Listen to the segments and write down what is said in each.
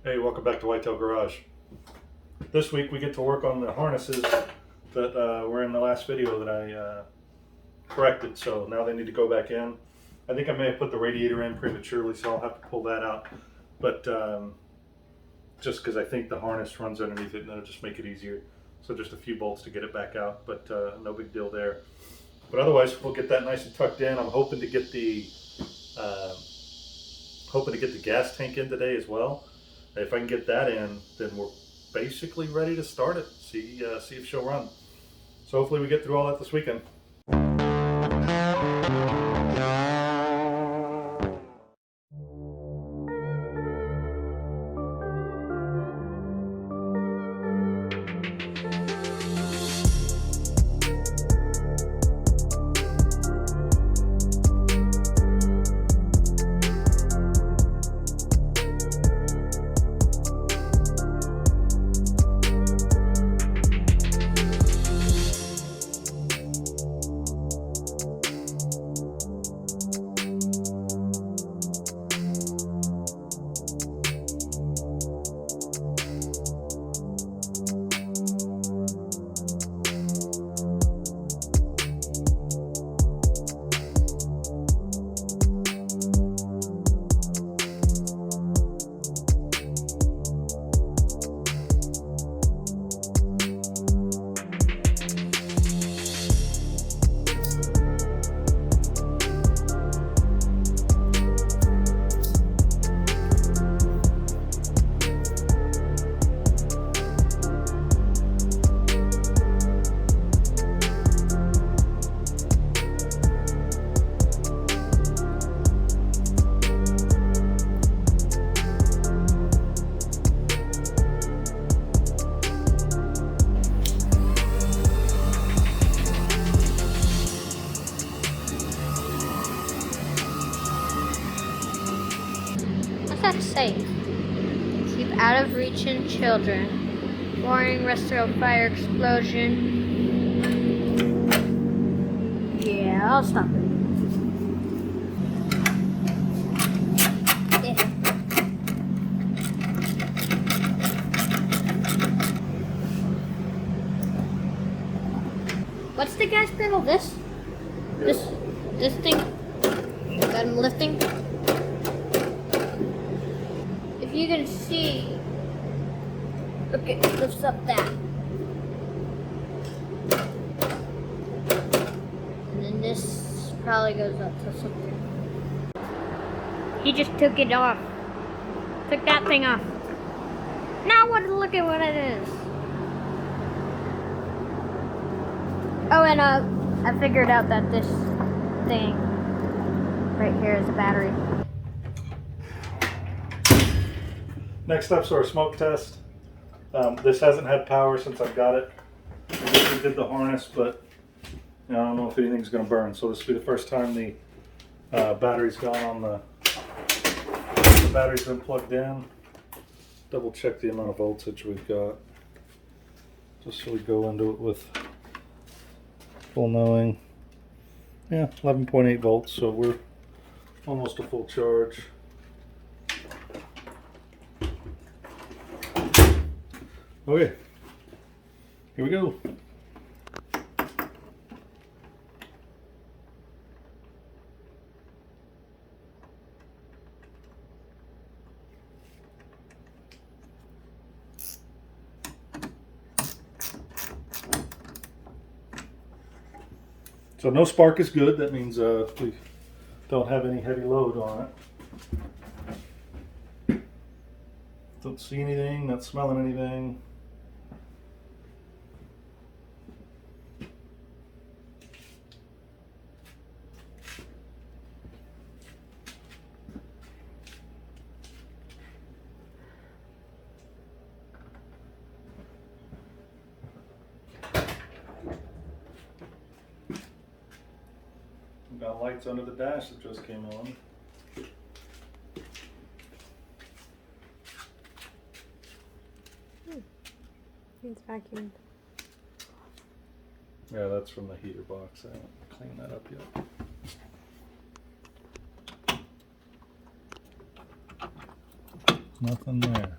Hey, welcome back to Whitetail Garage. This week we get to work on the harnesses that were in the last video that I corrected, so now they need to go back in. I think I may have put the radiator in prematurely, so I'll have to pull that out. But just because I think the harness runs underneath it, and that'll just make it easier. So just a few bolts to get it back out, but no big deal there. But otherwise, we'll get that nice and tucked in. I'm hoping to get the gas tank in today as well. If I can get that in, then we're basically ready to start it. See if she'll run. So hopefully we get through all that this weekend. That's safe. Keep out of reach in children. Warning, restaurant fire explosion. Yeah, I'll stop it. Yeah. What's the gas pedal? This thing that I'm lifting? If you can see, look, it lifts up that. And then this probably goes up to something. He just took it off. Took that thing off. Now look at what it is. Oh, and I figured out that this thing right here is a battery. Next up's our smoke test. This hasn't had power since I've got it. We did the harness, but I don't know if anything's going to burn. So this will be the first time the battery's gone on the battery's been plugged in. Double check the amount of voltage we've got, just so we go into it with full knowing. Yeah, 11.8 volts, so we're almost a full charge. Okay, here we go. So no spark is good. That means we don't have any heavy load on it. Don't see anything, not smelling anything. We've got lights under the dash that just came on. It's vacuumed. Yeah, that's from the heater box. I haven't cleaned that up yet. Nothing there.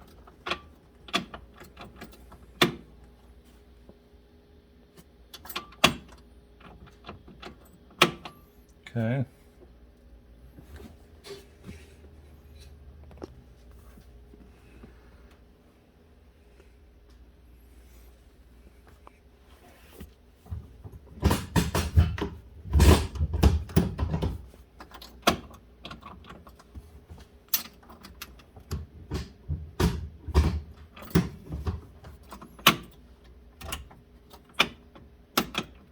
Okay.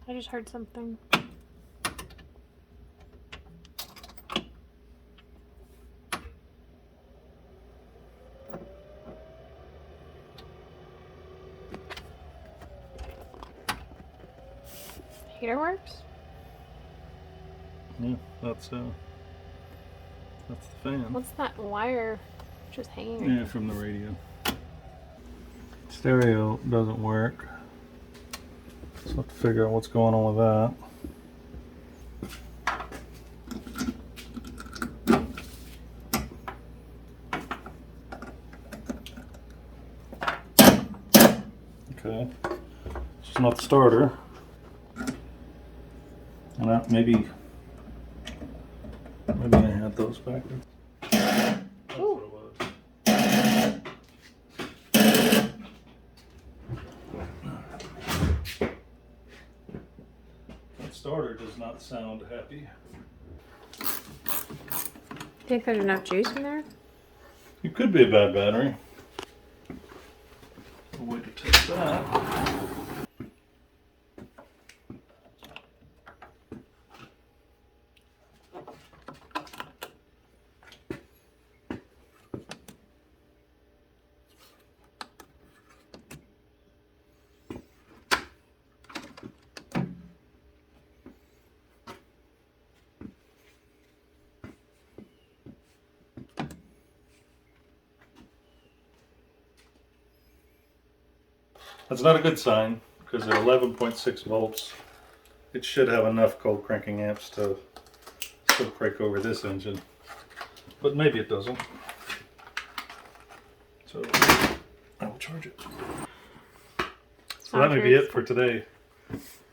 I just heard something. Heater works? Yeah, that's the fan. What's that wire just hanging? Yeah, from the radio. Stereo doesn't work. So I have to figure out what's going on with that. Okay. It's not the starter. And maybe I had those back there. That's what it was. That starter does not sound happy. Think there's enough juice in there? It could be a bad battery. We'll wait to test that. That's not a good sign, because at 11.6 volts, it should have enough cold cranking amps to still crank over this engine. But maybe it doesn't. So I will charge it. So that may be it for today.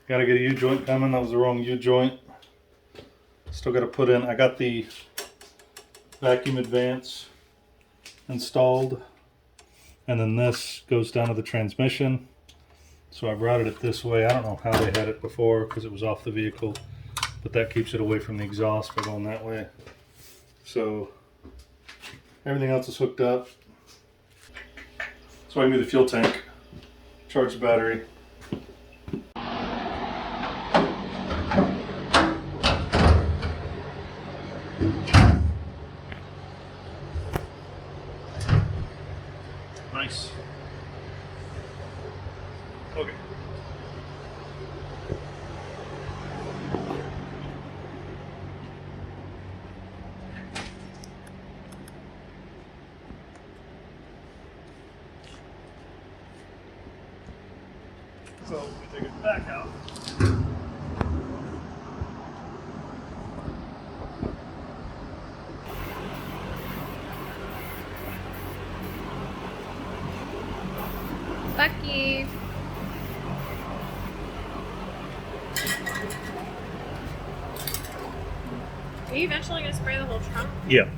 Gotta get a U-joint coming. That was the wrong U-joint. Still gotta put in, I got the vacuum advance installed. And then this goes down to the transmission. So I routed it this way. I don't know how they had it before because it was off the vehicle, but that keeps it away from the exhaust by going that way. So everything else is hooked up. So I can do the fuel tank, charge the battery. Nice. Okay. So we take it back out. Fuck you. Are you eventually going to spray the whole trunk? Yeah.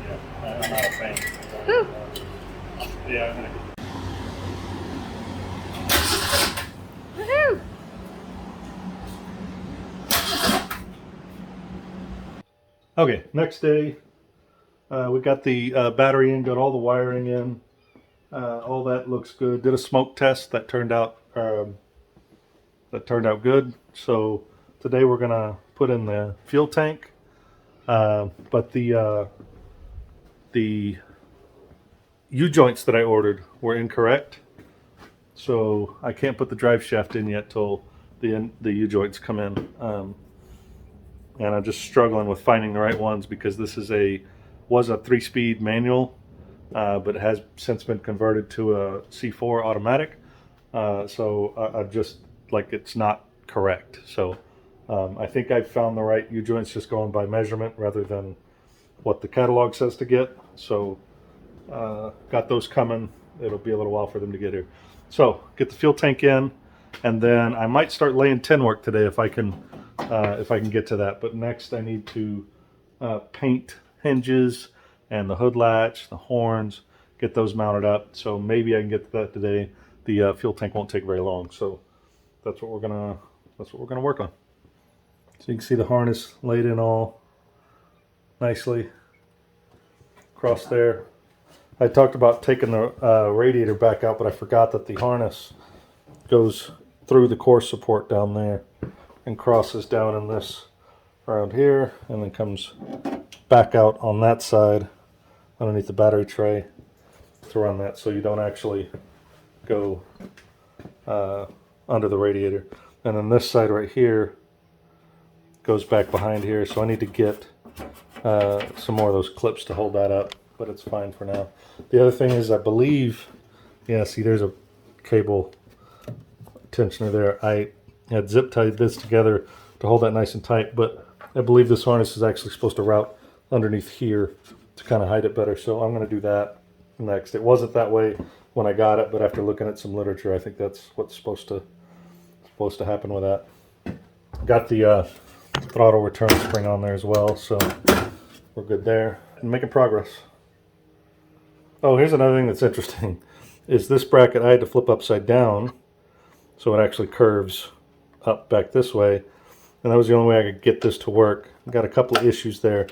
Yeah, I'm not a fan. Whew. Yeah, I'm gonna. Woohoo! Okay, next day, we got the battery in, got all the wiring in, all that looks good. Did a smoke test that turned out good. So today we're gonna put in the fuel tank, but the U-joints that I ordered were incorrect, so I can't put the drive shaft in yet till the U-joints come in. And I'm just struggling with finding the right ones because this was a 3-speed manual, but it has since been converted to a C4 automatic. So I'm just like, it's not correct. So I think I've found the right U-joints just going by measurement rather than what the catalog says to get. So got those coming. It'll be a little while for them to get here. So get the fuel tank in. And then I might start laying tin work today if I can get to that. But next I need to paint hinges and the hood latch, the horns, get those mounted up. So maybe I can get to that today. The fuel tank won't take very long. So that's what we're gonna work on. So you can see the harness laid in all nicely across there. I talked about taking the radiator back out, but I forgot that the harness goes through the core support down there and crosses down in this around here, and then comes back out on that side underneath the battery tray to run that, so you don't actually go under the radiator. And then this side right here goes back behind here, so I need to get some more of those clips to hold that up, but it's fine for now. The other thing is, I believe, yeah, see there's a cable tensioner there. I had zip tied this together to hold that nice and tight, but I believe this harness is actually supposed to route underneath here to kind of hide it better, so I'm going to do that next. It wasn't that way when I got it, but after looking at some literature, I think that's what's supposed to happen with that. Got the throttle return spring on there as well, so we're good there and making progress. Oh, here's another thing that's interesting is this bracket I had to flip upside down so it actually curves up back this way, and that was the only way I could get this to work. Got a couple of issues there,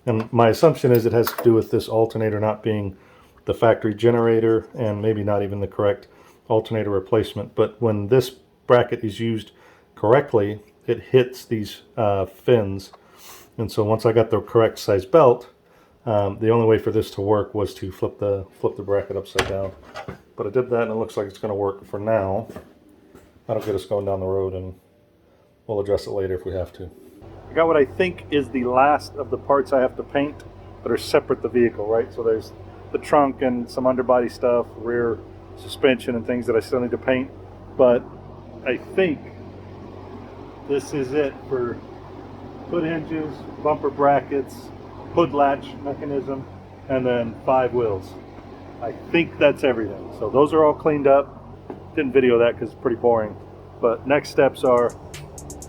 and my assumption is it has to do with this alternator not being the factory generator and maybe not even the correct alternator replacement. But when this bracket is used correctly, it hits these fins, and so once I got the correct size belt, the only way for this to work was to flip the bracket upside down. But I did that, and it looks like it's going to work for now. That'll get us going down the road, and we'll address it later if we have to. I got what I think is the last of the parts I have to paint that are separate the vehicle, right? So there's the trunk and some underbody stuff, rear suspension and things that I still need to paint. But I think this is it for hood hinges, bumper brackets, hood latch mechanism, and then 5 wheels. I think that's everything. So those are all cleaned up. Didn't video that because it's pretty boring. But next steps are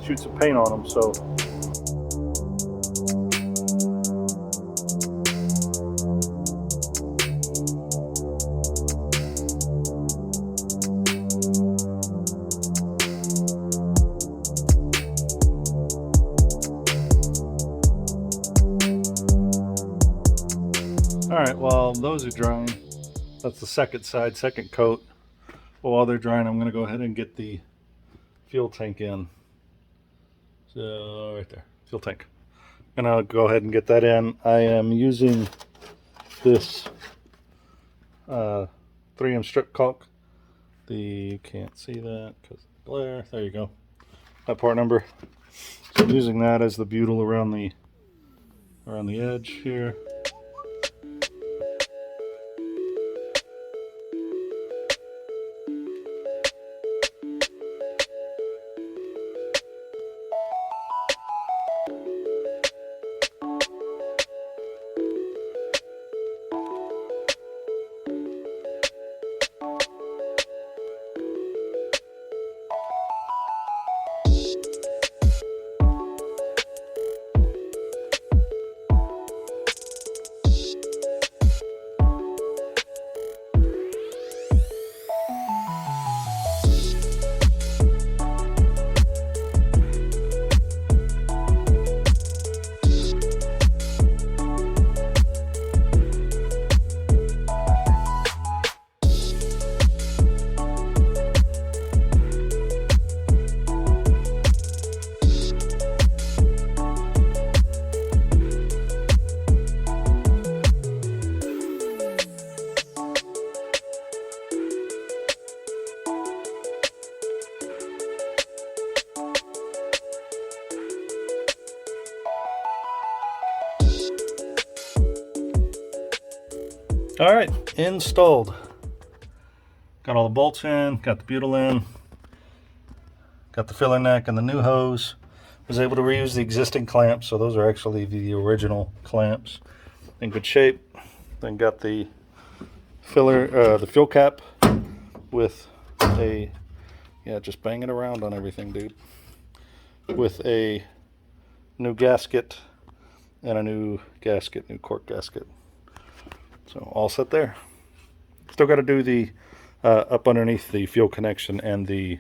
shoot some paint on them. So alright, while those are drying, that's the second side, second coat. Well, while they're drying, I'm going to go ahead and get the fuel tank in. So, right there, fuel tank. And I'll go ahead and get that in. I am using this 3M strip caulk. You can't see that because of the glare. There you go. That part number. So I'm using that as the butyl around the edge here. All right, installed. Got all the bolts in, got the butyl in, got the filler neck and the new hose. Was able to reuse the existing clamps, so those are actually the original clamps. In good shape. Then got the filler, the fuel cap with a Yeah, just banging around on everything, dude. With a new gasket and a new cork gasket. So all set there. Still got to do the up underneath the fuel connection and the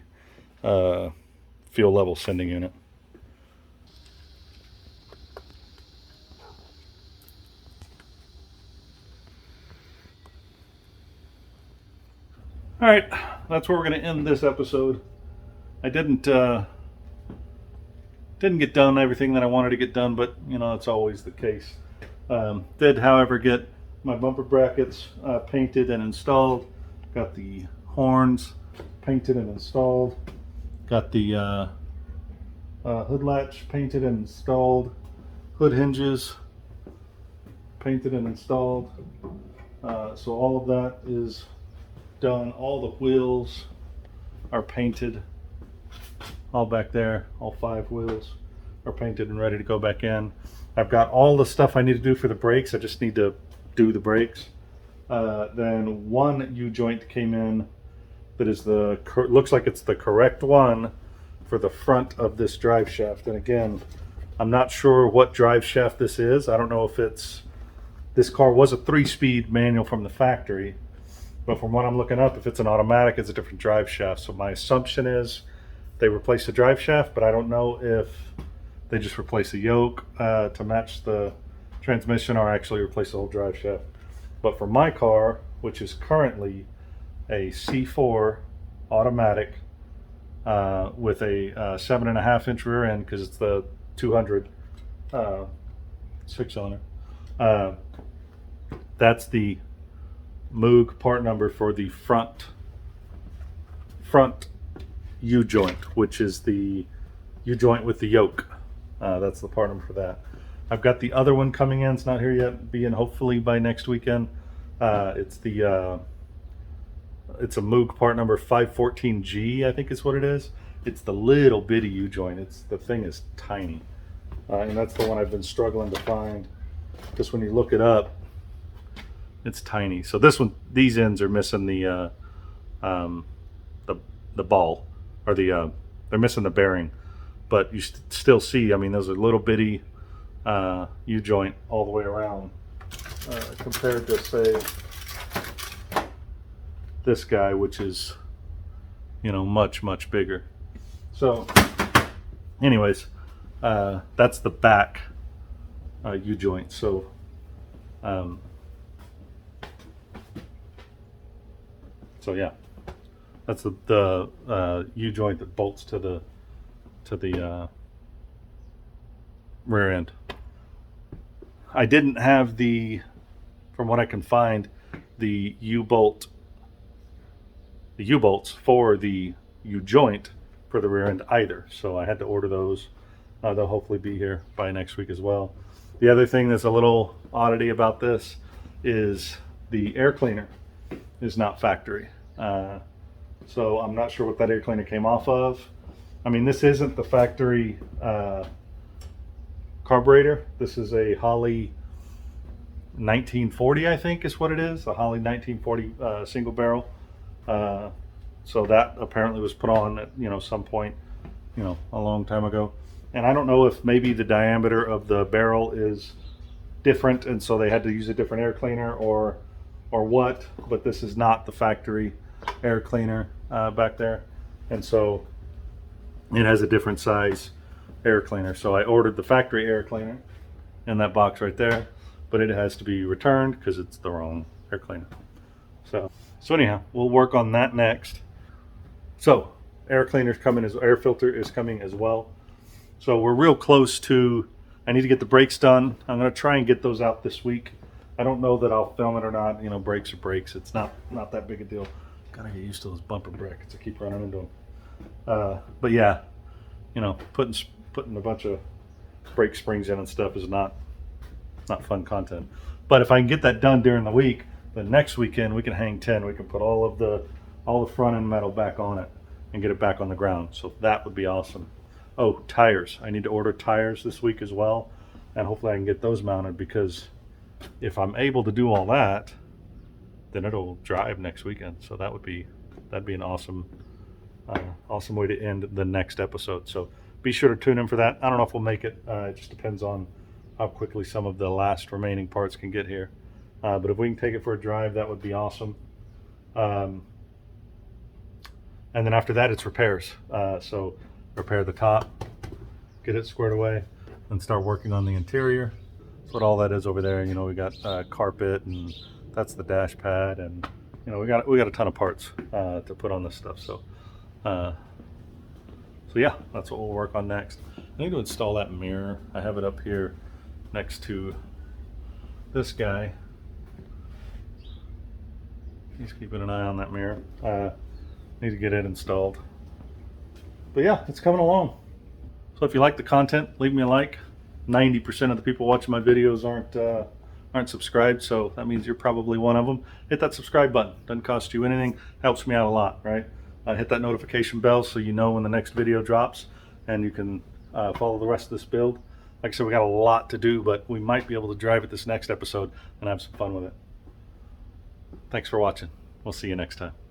fuel level sending unit. All right, that's where we're going to end this episode. I didn't get done everything that I wanted to get done, but you know, it's always the case. Did, however, get my bumper brackets painted and installed. Got the horns painted and installed. Got the hood latch painted and installed. Hood hinges painted and installed. So all of that is done. All the wheels are painted. All back there, all 5 wheels are painted and ready to go back in. I've got all the stuff I need to do for the brakes. I just need to do the brakes. Then one U-joint came in that is looks like it's the correct one for the front of this drive shaft. And again, I'm not sure what drive shaft this is. I don't know if this car was a 3-speed manual from the factory, but from what I'm looking up, if it's an automatic, it's a different drive shaft. So my assumption is they replaced the drive shaft, but I don't know if they just replaced the yoke to match the transmission or actually replace the whole drive shaft. But for my car, which is currently a C4 automatic with a 7.5-inch rear end, because it's the 200 6-cylinder, that's the Moog part number for the front U-joint, which is the U-joint with the yoke. That's the part number for that. I've got the other one coming in. It's not here yet, being hopefully by next weekend. It's a Moog part number 514G, I think is what it is. It's the little bitty U-joint. The thing is tiny. And that's the one I've been struggling to find, because when you look it up, it's tiny. So this one, these ends are missing the ball, or they're missing the bearing, but you still see, I mean, those are little bitty U-joint all the way around, compared to, say, this guy, which is, you know, much bigger. So anyways, that's the back U-joint. So so yeah, that's the U-joint that bolts to the rear end. I didn't have from what I can find, the U-bolts for the U-joint for the rear end either. So I had to order those. They'll hopefully be here by next week as well. The other thing that's a little oddity about this is the air cleaner is not factory. So I'm not sure what that air cleaner came off of. I mean, this isn't the factory carburetor. This is a Holley 1940, I think is what it is. A Holley 1940 single barrel. So that apparently was put on at, you know, some point, you know, a long time ago. And I don't know if maybe the diameter of the barrel is different, and so they had to use a different air cleaner, or what. But this is not the factory air cleaner back there, and so it has a different size air cleaner. So I ordered the factory air cleaner in that box right there, but it has to be returned because it's the wrong air cleaner. So anyhow, we'll work on that next. So air cleaner's coming, air filter is coming as well. So we're real close to, I need to get the brakes done. I'm going to try and get those out this week. I don't know that I'll film it or not. You know, brakes are brakes. It's not that big a deal. Gotta get used to those bumper brackets. I keep running into them. But yeah, you know, putting a bunch of brake springs in and stuff is not fun content. But if I can get that done during the week, then next weekend we can hang 10. We can put all the front end metal back on it and get it back on the ground. So that would be awesome. Oh, tires. I need to order tires this week as well, and hopefully I can get those mounted, because if I'm able to do all that, then it'll drive next weekend. So that'd be an awesome awesome way to end the next episode. So be sure to tune in for that. I don't know if we'll make it. It just depends on how quickly some of the last remaining parts can get here. But if we can take it for a drive, that would be awesome. And then after that, it's repairs. So repair the top, get it squared away, and start working on the interior. That's what all that is over there. You know, we got carpet, and that's the dash pad, and you know, we got a ton of parts to put on this stuff. So yeah, that's what we'll work on next. I need to install that mirror. I have it up here next to this guy. He's keeping an eye on that mirror. Need to get it installed. But yeah, it's coming along. So if you like the content, leave me a like. 90% of the people watching my videos aren't subscribed, so that means you're probably one of them. Hit that subscribe button. Doesn't cost you anything. Helps me out a lot, right? Hit that notification bell so you know when the next video drops, and you can follow the rest of this build. Like I said, we got a lot to do, but we might be able to drive it this next episode and have some fun with it. Thanks for watching. We'll see you next time.